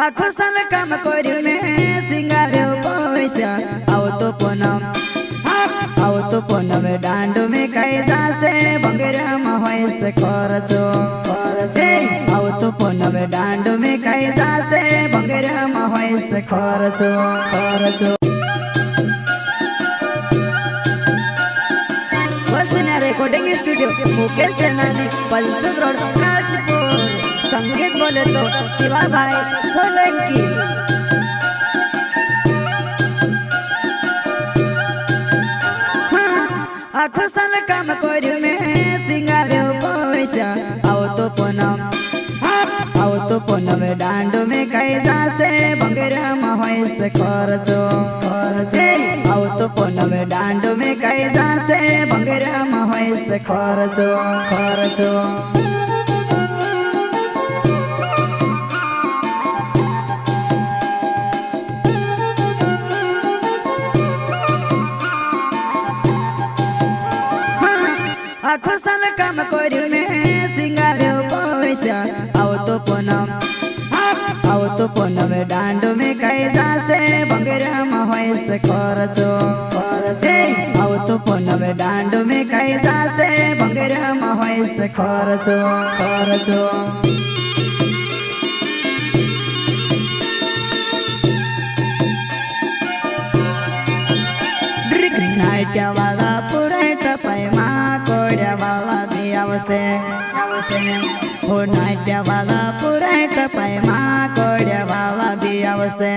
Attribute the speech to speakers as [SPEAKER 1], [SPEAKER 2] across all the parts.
[SPEAKER 1] आखो साल काम करू में सिंगारे पैसा आओ तो पूनम डांडो में कई जासे भंगेरा में से खर्चो आओ तो पूनम डांडो में कई जासे भंगेरा में से खर्चो रिकॉर्डिंग स्टूडियो मुकेश सेनानी पल्सद रोड राजपुर। संगीत बोले तो शिवा भाई सोलंकी। आखो साल काम करू में सिंगारे पैसा आओ तो पूनम डांडो में कई जासे भंगेरा में से खर्चो आओ तो पूनम डांडो में कई जासे भंगेरा में से खर्चो आखो साल काम करू में सिंगारे पैसा आओ तो पूनम डांडो में कई जासे भंगेरा में से खर्चो आओ तो पूनम डांडो में कई जासे भंगेरा में से खर्चो नाट्या वाला पुराट पैमा कोड्या वाला भी आवसे हो नाट्या वाला पुराट पैमा कोड्या वाला भी आवसे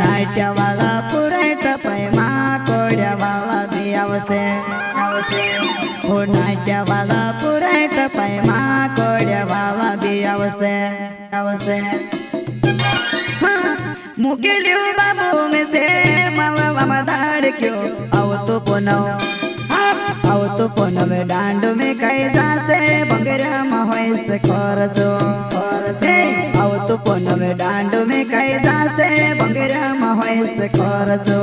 [SPEAKER 1] नाट्या वाला पुराट पैमा कोड्या वाला भी आवसे हो नाट्या वाला पुराट पैमा कोड्या वाला भी आवसे मुकेलियो बाबू में से मावा मदार क्यों आओ तो पूनम डांडो में कई जासे भंगेरा में से खर्चो आओ तो पूनम डांडो में कई जासे भंगेरा में से खर्चो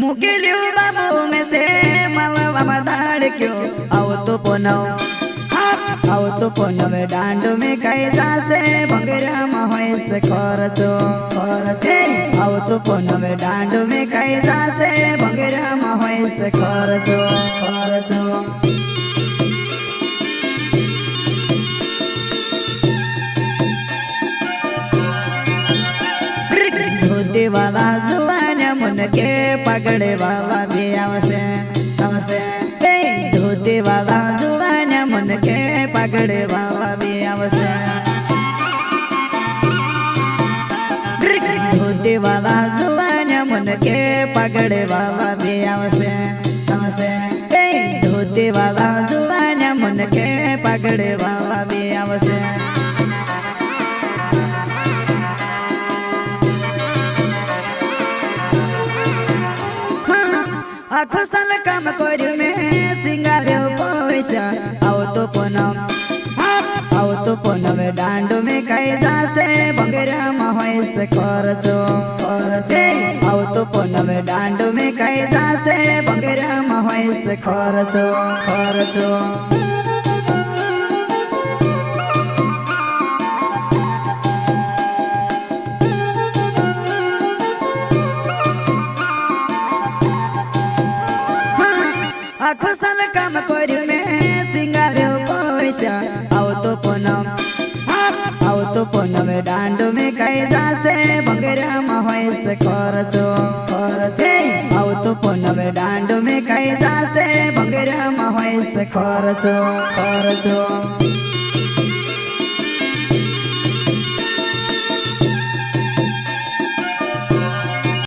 [SPEAKER 1] मुकेलियो बाबू में से मावा मदार क्यों आओ तो पूनम डांडो में कई जासे भंगेरा में से खर्चो आओ तो पूनम डांडो में कई जासे भंगेरा में से खर्चो धोती वाला जुआना मन के पगड़े वाला भी आवसे धोती वाला जुआना मन के पगड़े वाला भी आवसे धोती वाला जुआना मन के पगड़े वाला भी आवसे धोती वाला जुआना मन के पगड़े वाला भी आवसे आखो साल काम करू में सिंगारे पैसा आओ तो पूनम डांडो में कई जासे भंगेरा में से खर्चो आओ तो पूनम डांडो में कई जासे भंगेरा में से खर्चो आखो साल काम करू में सिंगारे पैसा आओ तो पूनम डांडो में कई जासे भंगेरा में से खर्चो आओ तो पूनम डांडो में कई जासे भंगेरा में से खर्चो